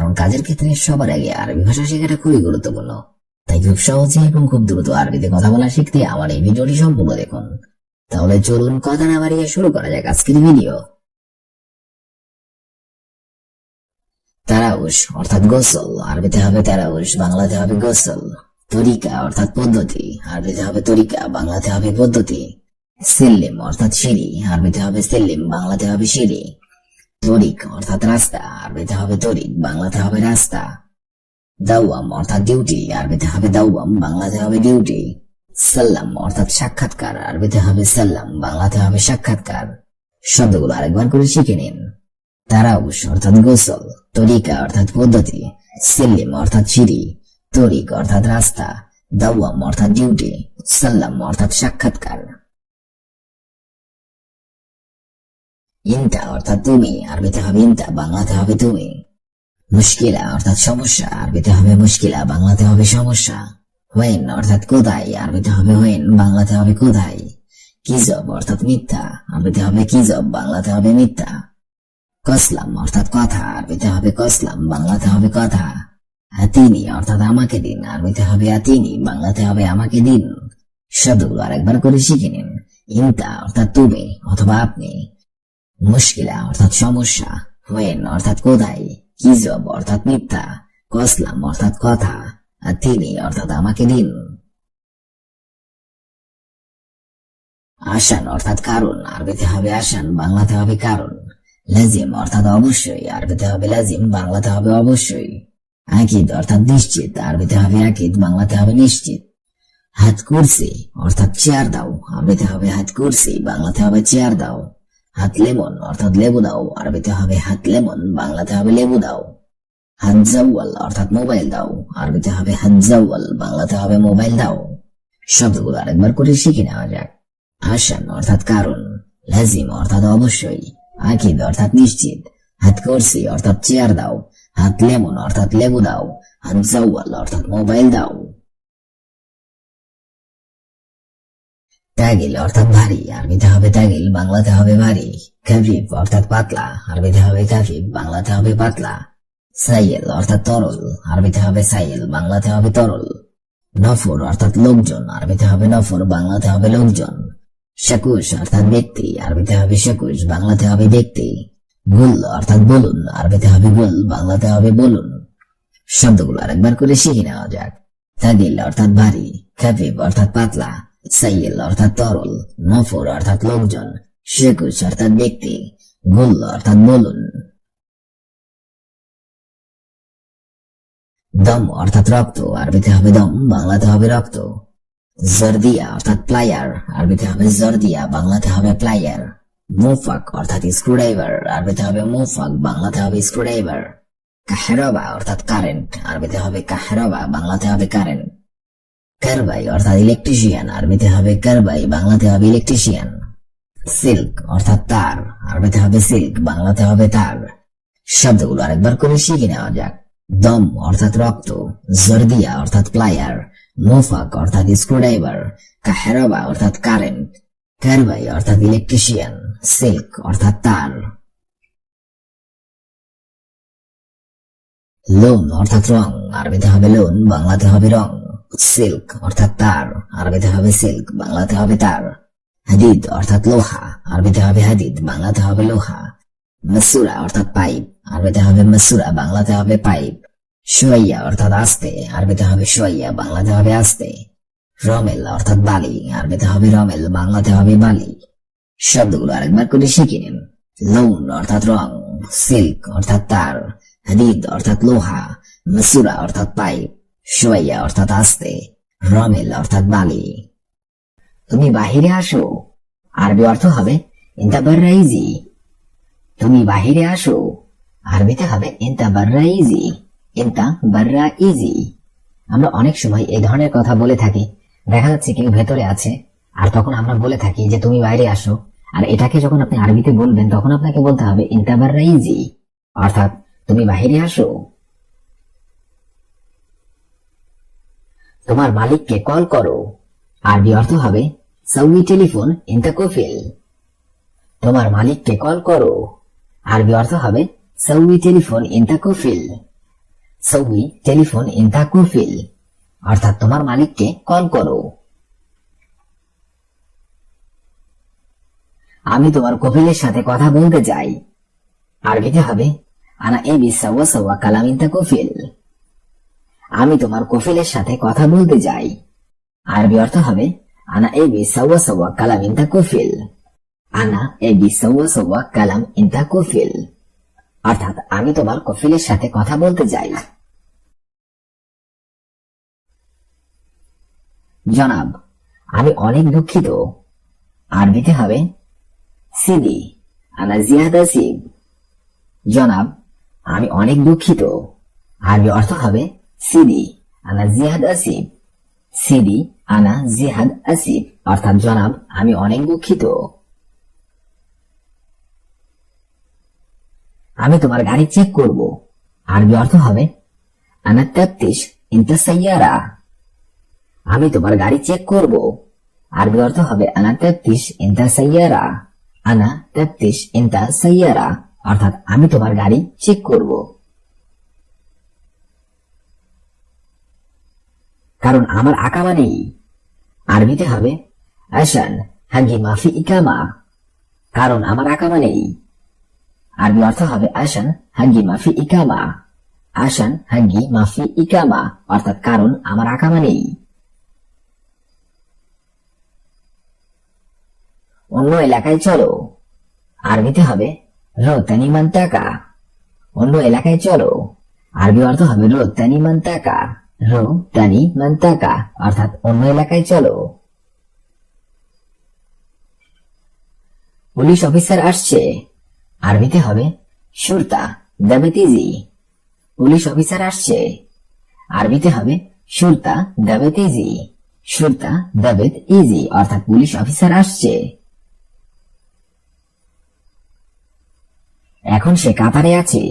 কারণ কাজের ক্ষেত্রে সবার আগে আরবি ভাষা শেখাটা খুবই গুরুত্বপূর্ণ। তাই খুব সহজে এবং খুব দ্রুত আরবিতে কথা বলা শিখতে আমার এই ভিডিওটি সম্পূর্ণ দেখুন। তাহলে চলুন কথা না বাড়িয়ে শুরু করা যাক আজকের ভিডিও। তারাউশ অর্থাৎ গোসল, আরবিতে হবে তারাউশ, বাংলাতে হবে গোসল। তরিকা অর্থাৎ পদ্ধতি, আরবিতে হবে তরিকা, বাংলাতে হবে পদ্ধতি। সিল্লিম অর্থাৎ সিঁড়ি, আরবিতে হবে সিল্লিম, বাংলাতে হবে সিঁড়ি। তরিক অর্থাৎ রাস্তা, আরবিতে হবে তরিক, বাংলাতে হবে রাস্তা। দাওয়াম অর্থাৎ ডিউটি, আরবিতে হবে দাওয়াম, বাংলাতে হবে ডিউটি। সাল্লাম অর্থাৎ সাক্ষাৎকার, আরবিতে হবে সাল্লাম, বাংলাতে হবে সাক্ষাৎকার। শব্দগুলো আরেকবার করে শিখে নিন। তারাউশ অর্থাৎ গোসল, তরিকা অর্থাৎ পদ্ধতি, সিল্লিম অর্থাৎ সিঁড়ি, তরিক অর্থাৎ রাস্তা, দাওয়াম অর্থাৎ ডিউটি, সাল্লাম অর্থাৎ সাক্ষাৎকার। ইনতা অর্থাৎ তুমি, আরবিতে হবে ইনতা, বাংলাতে হবে তুমি। মুশকিলা অর্থাৎ সমস্যা, আরবিতে হবে মুশকিলা, বাংলাতে হবে সমস্যা। হোয়েন অর্থাৎ কোথায়, আরবিতে হবে হোয়েন, বাংলাতে হবে কোথায়। কিজব অর্থাৎ মিথ্যা, আরবিতে হবে কিজব, বাংলাতে হবে মিথ্যা। কসলাম অর্থাৎ কথা, আরবিতে হবে কসলাম, বাংলাতে হবে কথা। আতিনি অর্থাৎ আমাকে দিন, আরবিতে হবে আতিনি, বাংলাতে হবে আমাকে দিন। শব্দগুলো আরেকবার করে শিখে নিন। ইনতা অর্থাৎ তুমি অথবা আপনি। মুশকিলা অর্থাৎ সমস্যা, হোয়েন অর্থাৎ কোথায়, কিজব অর্থাৎ মিথ্যা, কসলাম অর্থাৎ কথা, আর তিনি অর্থাৎ আমাকে দিন। আসান অর্থাৎ কারণ, আরবিতে হবে আসান, বাংলাতে হবে কারণ। লাজিম অর্থাৎ অবশ্যই, আরবিতে হবে লাজিম, বাংলাতে হবে অবশ্যই। আকিদ অর্থাৎ নিশ্চিত, আরবিতে হবে আকিদ, বাংলাতে হবে নিশ্চিত। হাত কুরসি অর্থাৎ চেয়ার দাও, আরবিতে হবে হাত কুরসি, বাংলাতে হবে চেয়ার দাও। হাত লেমন অর্থাৎ লেবু দাও, আরবিতে হবে হাত লেমন, বাংলাতে হবে লেবু দাও। হাত জাওয়াল অর্থাৎ মোবাইল দাও, আরবিতে হবে হাত জাওয়াল, বাংলাতে হবে মোবাইল দাও। শব্দগুলো আরেকবার করে শিখে নেওয়া যাক। আসান অর্থাৎ কারণ, লাজিম অর্থাৎ অবশ্যই, আকিদ অর্থাৎ নিশ্চিত, হাত কুরসি অর্থাৎ চেয়ার দাও, হাত লেমন অর্থাৎ লেবু দাও, হাত জাওয়াল অর্থাৎ মোবাইল দাও। তাগিল অর্থাৎ ভারী, আরবিতে হবে তাগিল, বাংলাতে হবে ভারী। খাফিফ অর্থাৎ পাতলা, আরবিতে হবে খাফিফ, বাংলাতে হবে পাতলা। সাইয়েল অর্থাৎ তরল, আরবিতে হবে সাইয়েল, বাংলাতে হবে তরল। নফর অর্থাৎ লোকজন, আরবিতে হবে নফর, বাংলাতে হবে লোকজন। শাকুশ অর্থাৎ ব্যক্তি, আরবিতে হবে শাকুশ, বাংলাতে হবে ব্যক্তি। গুল অর্থাৎ বলুন, আরবিতে হবে গুল, বাংলাতে হবে বলুন। শব্দগুলো আরেকবার করে শিখে নেওয়া যাক। তাগিল অর্থাৎ ভারী, খাফিফ অর্থাৎ পাতলা, সাইয়েল অর্থাৎ তরল, নফর অর্থাৎ লোকজন, শাকুশ অর্থাৎ ব্যক্তি, গুল অর্থাৎ বলুন। দম অর্থাৎ রক্ত, আরবিতে হবে দম, বাংলাতে হবে রক্ত। জর্দিয়া অর্থাৎ প্লায়ার, আরবিতে হবে জর্দিয়া, বাংলাতে হবে প্লায়ার। মুফাক অর্থাৎ স্ক্রুড্রাইভার, আরবিতে হবে মুফাক, বাংলাতে হবে স্ক্রুড্রাইভার। কাহরাবা অর্থাৎ কারেন্ট, আরবিতে হবে কাহরাবা, বাংলাতে হবে কারেন্ট। কারবাই অর্থাৎ ইলেকট্রিশিয়ান, আরবিতে হবে কারবাই, বাংলাতে হবে ইলেকট্রিশিয়ান। সিল্ক অর্থাৎ তার, আরবিতে হবে সিল্ক, বাংলাতে হবে তার। শব্দগুলো আরেকবার করে শিখে নেওয়া যাক। দম অর্থাৎ রক্ত, জর্দিয়া অর্থাৎ প্লায়ার, মুফাক অর্থাৎ স্ক্রুড্রাইভার, কাহরাবা অর্থাৎ কারেন্ট, কারবাই অর্থাৎ ইলেকট্রিশিয়ান, সিল্ক অর্থাৎ তার। লোন অর্থাৎ রং, আরবিতে হবে লোন, বাংলাতে হবে রং। সিল্ক অর্থাৎ তার, আরবিতে হবে সিল্ক, বাংলাতে হবে তার। হাদিদ অর্থাৎ লোহা, আরবিতে হবে হাদিদ, বাংলাতে হবে লোহা। মাসুরা অর্থাৎ পাইপ, আরবিতে হবে মাসুরা, বাংলাতে হবে পাইপ। শোয়াইয়া অর্থাৎ আস্তে, আরবিতে হবে শোয়াইয়া, বাংলাতে হবে আস্তে। রমেল অর্থাৎ বালি, আরবিতে হবে রমেল, বাংলাতে হবে বালি। শব্দগুলো আরেকবার করে শিখে নিন। লোন অর্থাৎ রং, সিল্ক অর্থাৎ তার, হাদিদ অর্থাৎ লোহা, মাসুরা অর্থাৎ পাইপ, শোয়াইয়া অর্থাৎ আস্তে, রমেল অর্থাৎ বালি। তুমি বাহিরে আসো, আরবি অর্থ হবে ইনতা বাররা ইজি। তুমি বাহিরে আসো, আরবিতে হবে ইনতা বাররা ইজি, ইনতা বাররা ইজি। আমরা অনেক সময় এই ধরনের কথা বলে থাকি। দেখা যাচ্ছে কেউ ভেতরে আছে আর তখন আমরা বলে থাকি যে তুমি বাইরে আসো, আর এটাকে যখন আপনি আরবিতে বলবেন তখন আপনাকে বলতে হবে ইনতা বাররা ইজি, অর্থাৎ তুমি বাহিরে আসো। তোমার মালিককে কল করো, আরবি অর্থ হবে সাউই টেলিফোন ইনতা কফিল। তোমার মালিককে কল করো, আরবি অর্থ হবে সাউই টেলিফোন ইনতা কফিল। সৌই টেলিফোন ইনতা কুফিল, অর্থাৎ তোমার মালিককে কল করো। আমি তোমার কফিলের সাথে কথা বলতে চাই, আরবিতে হবে আনা এবি সাওয়া সাওয়া কালাম ইনতা কুফিল। আমি তোমার কফিলের সাথে কথা বলতে চাই, আরবি অর্থ হবে আনা এবি সাওয়া সাওয়া কালাম ইনতা কুফিল। আনা এবি সাওয়া সাওয়া কালাম ইনতা কুফিল, অর্থাৎ আমি তোমার কফিলের সাথে কথা বলতে চাই। জনাব, আমি অনেক দুঃখিত, আরবিতে হবে সিদি আনা জিয়াদ আসিব। জনাব, আমি অনেক দুঃখিত, আরবি অর্থ হবে সিদি আনা জিয়াদ আসিব। সিদি আনা জিহাদ আসিব, অর্থাৎ জনাব, আমি অনেক দুঃখিত। আমি তোমার গাড়ি চেক করব, আরবি অর্থ হবে আনা তাফতিশ ইনতা সাইয়ারা। আমি তোমার গাড়ি চেক করব, আরবি অর্থ হবে আনা তাফতিশ ইনতা সাইয়ারা। আনা তাফতিশ ইনতা সাইয়ারা, অর্থাৎ আমি তোমার গাড়ি চেক করব। কারণ আমার আকামা নেই, আরবিতে হবে আশান হাগি মাফি ইকামা। কারণ আমার আকামা নেই, আরবি অর্থ হবে আশান হাগি মাফি ইকামা। আশান হাগি মাফি ইকামা, অর্থাৎ কারণ আমার আকামা নেই। অন্য এলাকায় চলো, আরবিতে হবে রোতানি মান্তাকা। অন্য এলাকায় চলো, আরবি অর্থ হবে রোতানি মান্তাকা। রোতানি মান্তাকা, অর্থাৎ অন্য এলাকায় চলো। পুলিশ অফিসার আসছে, আরবিতে হবে শুরতা দাবেতিজি। পুলিশ অফিসার আসছে, আরবিতে হবে শুরতা দাবেতিজি। শুরতা দাবেত ইজি, অর্থাৎ পুলিশ অফিসার আসছে। এখন সে কাতারে আছে,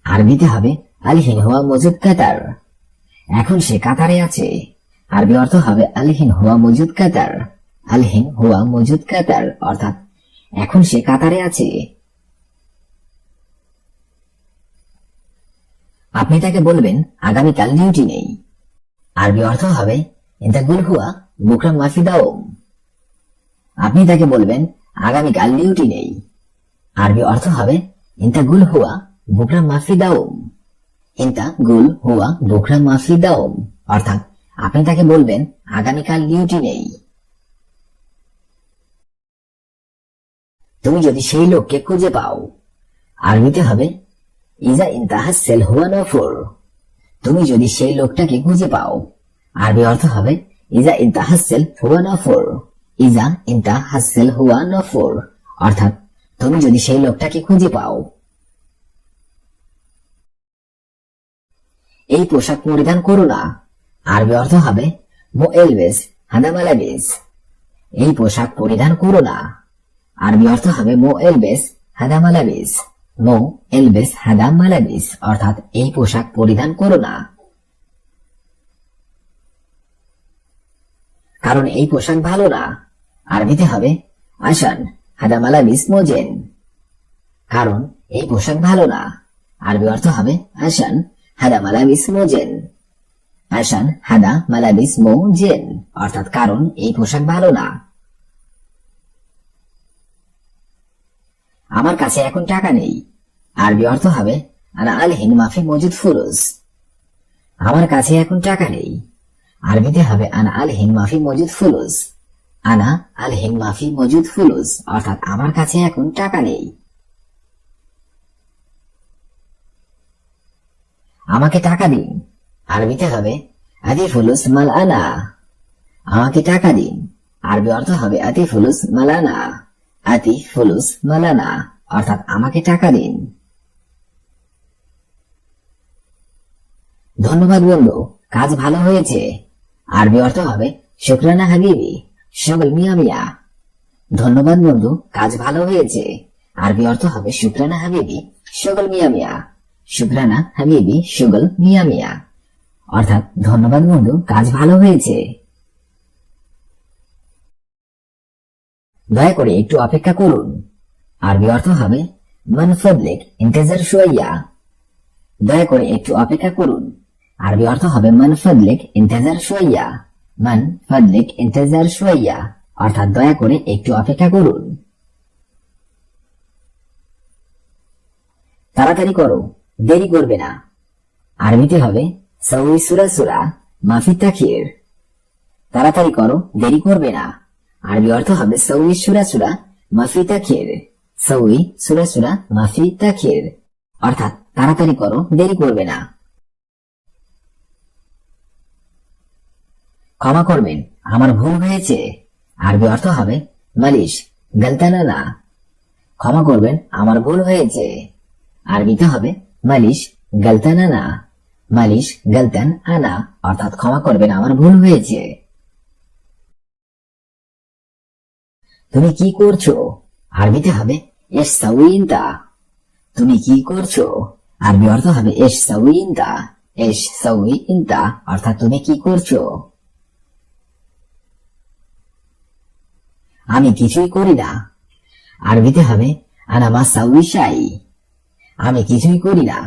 আরবিতে হবে আলহিন হুয়া মজুদ কাতার। এখন সে কাতারে আছে, আরবি অর্থ হবে আলহিন হুয়া মজুদ কাতার। আলহিন হুয়া মজুদ কাতার, অর্থাৎ এখন সে কাতারে আছে। আপনি তাকে বলবেন আগামীকাল ডিউটি নেই, আরবি অর্থ হবে ইনতা গুল হুয়া বুকরা মাফি দাওম। আপনি তাকে বলবেন আগামীকাল ডিউটি নেই, আরবি অর্থ হবে ইনতা গুল হুয়া বুকরা মাফি দাওম। ইনতা গুল হুয়া বুকরা মাফি দাওম, অর্থাৎ আপনি তাকে বলবেন আগামীকাল ডিউটি নেই। তুমি যদি সেই লোককে খুঁজে পাও, আরবিতে হবে ইজা ইনতাহাসেল হুয়া নফর। তুমি যদি সেই লোকটাকে খুঁজে পাও, আরবি অর্থ হবে ইজা ইনতাহাসেল হুয়া নফর। ইজা ইনতাহাসেল হুয়া নফর, অর্থাৎ তুমি যদি সেই লোকটাকে খুঁজে পাও। এই পোশাক পরিধান করো না, আরবি অর্থ হবে মো এলবেস হাদা মালাবিস। এই পোশাক পরিধান করো না, আরবি অর্থ হবে মো এলবেস হাদা মালাবিস। মো এলবেস হাদা মালাবিস, অর্থাৎ এই পোশাক পরিধান করো না। কারণ এই পোশাক ভালো না, আরবিতে হবে আশান হাদা মালাবিস মোজেন। কারণ এই পোশাক ভালো না, আরবি অর্থ হবে আশান হাদা মালাবিস মোজেন। আশান হাদা মালাবিস মোজেন, অর্থাৎ কারণ এই পোশাক ভালো না। আমার কাছে এখন টাকা নেই, আরবি অর্থ হবে আনা আলহিন মাফি মজুদ ফুরুস। আমার কাছে এখন টাকা নেই, আরবিতে হবে আনা আলহিন মাফি মজুদ ফুলুস। আনা আলহিন মাফি মজুদ ফুলুস, অর্থাৎ আমার কাছে এখন টাকা নেই। আমাকে টাকা দিন, আরবিতে হবে আদি ফুলুস মাল আনা। আমাকে টাকা দিন, আরবি অর্থ হবে আতি ফুলুস মালানা। আতি ফুলুস মালানা, অর্থাৎ আমাকে টাকা দিন। ধন্যবাদ বন্ধু, কাজ ভালো হয়েছে, আরবি অর্থ হবে শুকরানা হাবিবি শুগল মিয়া মিয়া। ধন্যবাদ বন্ধু, কাজ ভালো হয়েছে, আরবি অর্থ হবে শুকরানা হাবিবি শুগল মিয়া মিয়া। শুকরানা হাবিবি শুগল মিয়া মিয়া, অর্থাৎ ধন্যবাদ বন্ধু, কাজ ভালো হয়েছে। দয়া করে একটু অপেক্ষা করুন, আরবি অর্থ হবে মান ফাদলিক ইন্তেজার শুয়াইয়া। দয়া করে একটু অপেক্ষা করুন। আরবি অর্থ হবে মান ফাদলিক ইন্তেজার শুয়াইয়া। মান ফাদলিক ইন্তেজার শুয়াইয়া, অর্থাৎ দয়া করে একটু অপেক্ষা করুন। তাড়াতাড়ি করো, দেরি করবে না। আরবিতে হবে সাউই সুরা সুরা মাফি তাখির। তাড়াতাড়ি করো, দেরি করবে না। আরবি অর্থ হবে সাউই সুরা সুরা মাফি তাখির। সাউই সুরা সুরা মাফি তাখির, অর্থাৎ তাড়াতাড়ি করো, দেরি করবে না। ক্ষমা করবেন, আমার ভুল হয়েছে। আরবি অর্থ হবে মালিশ গলতানা না। ক্ষমা করবেন, আমার ভুল হয়েছে। আরবিতে হবে মালিশ গলতানা না। মালিশ গলতান আনা, অর্থাৎ ক্ষমা করবেন, আমার ভুল হয়েছে। তুমি কি করছো? আরবিতে হবে এস সাউইনতা। তুমি কি করছো? আরবি অর্থ হবে এস সাউইনতা। এস সাউইনতা, অর্থাৎ তুমি কি করছো? আমি কিছুই করি না। আরবিতে হবে আনা মা সাউই শাই। আমি কিছুই করি না।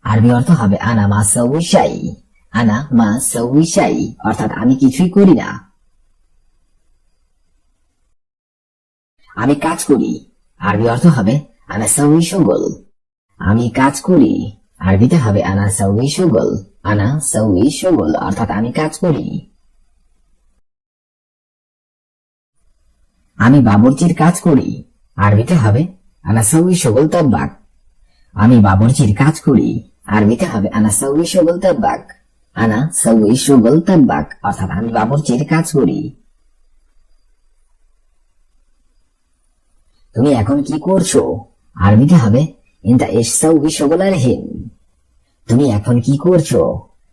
আরবি অর্থ হবে আনা মা সাউই শাই। আনা মা সাউই শাই, অর্থাৎ আমি কিছুই করি না। আমি কাজ করি। আরবি অর্থ হবে আনা সাউই শুগল। আমি কাজ করি। আরবিতে হবে আনা সাউই শুগল। আনা সাউই শুগল, অর্থাৎ আমি কাজ করি। আমি বাবুর্চির কাজ করি। আরবিতে হবে আনা সাউই শুগল তাব্বাক। আমি বাবুর্চির কাজ করি। আরবিতে হবে আনা সাউই শুগল তাব্বাক। আনা সাউই শুগল তাব্বাক, অর্থাৎ আমি বাবুর্চির কাজ করি। তুমি এখন কি করছো? আরবিতে হবে ইনতা এশ সাউই শুগল আলহিন। তুমি এখন কি করছো?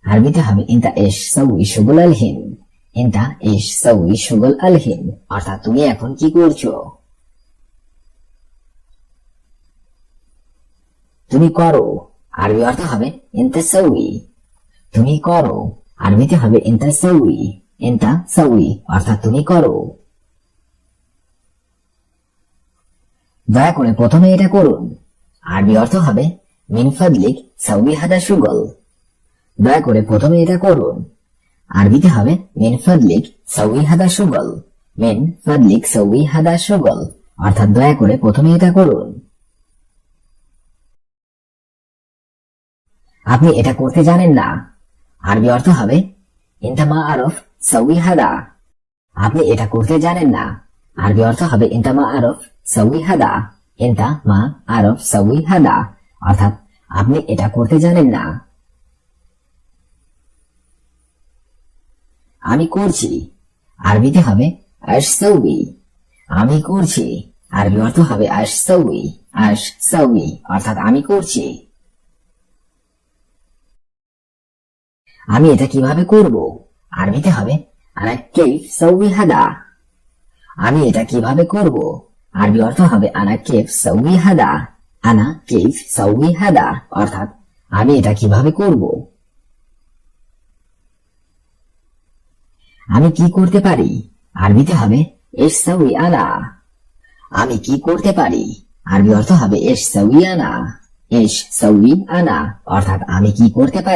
আরবিতে হবে ইনতা এশ সাউই শুগল আলহিন। ইনতা এশ সাউই শুগল আলহিন, অর্থাৎ তুমি এখন কি করছো? তুমি করো। আরবি অর্থ হবে ইনতা সাউই। তুমি করো। আরবিতে হবে ইনতা সাউই। ইনতা সাউই, অর্থাৎ তুমি করো। দয়া করে প্রথমে এটা করুন। আরবি অর্থ হবে মিন ফাদলিক সাউই হাদা শুগল। দয়া করে প্রথমে এটা করুন। আরবিতে হবে মিন ফাদলিক সাউই হাদা শুগল। মিন ফাদলিক সাউই হাদা শুগল, অর্থাৎ দয়া করে প্রথমে এটা করুন। আপনি এটা করতে জানেন না। আরবি অর্থ হবে ইনতা মা আরফ সাউই হাদা। আপনি এটা করতে জানেন না। আরবি অর্থ হবে ইনতা মা আরফ সাউই হাদা। ইনতা মা আরফ সাউই হাদা, অর্থাৎ আপনি এটা করতে জানেন না। আমি করছি। আরবিতে হবে আশ সাউই। আমি করছি। আরবি অর্থ হবে আশ সাউই। আশ সাউই, অর্থাৎ আমি করছি। আমি এটা কিভাবে করব? আরবিতে হবে আনা কেইফ সাউই হাদা। আমি এটা কিভাবে করব? আরবি অর্থ হবে আনা কেইফ সাউই হাদা। আনা কেইফ সাউই হাদা, অর্থাৎ আমি এটা কিভাবে করব। আমি কি করতে পারি? আরবিতে হবে এশ সাউই আনা। আমি কি করতে পারি? আরবি অর্থ হবে এশ সাউই আনা। এশ সাউই আনা, অর্থাৎ আমি কি করতে পারি।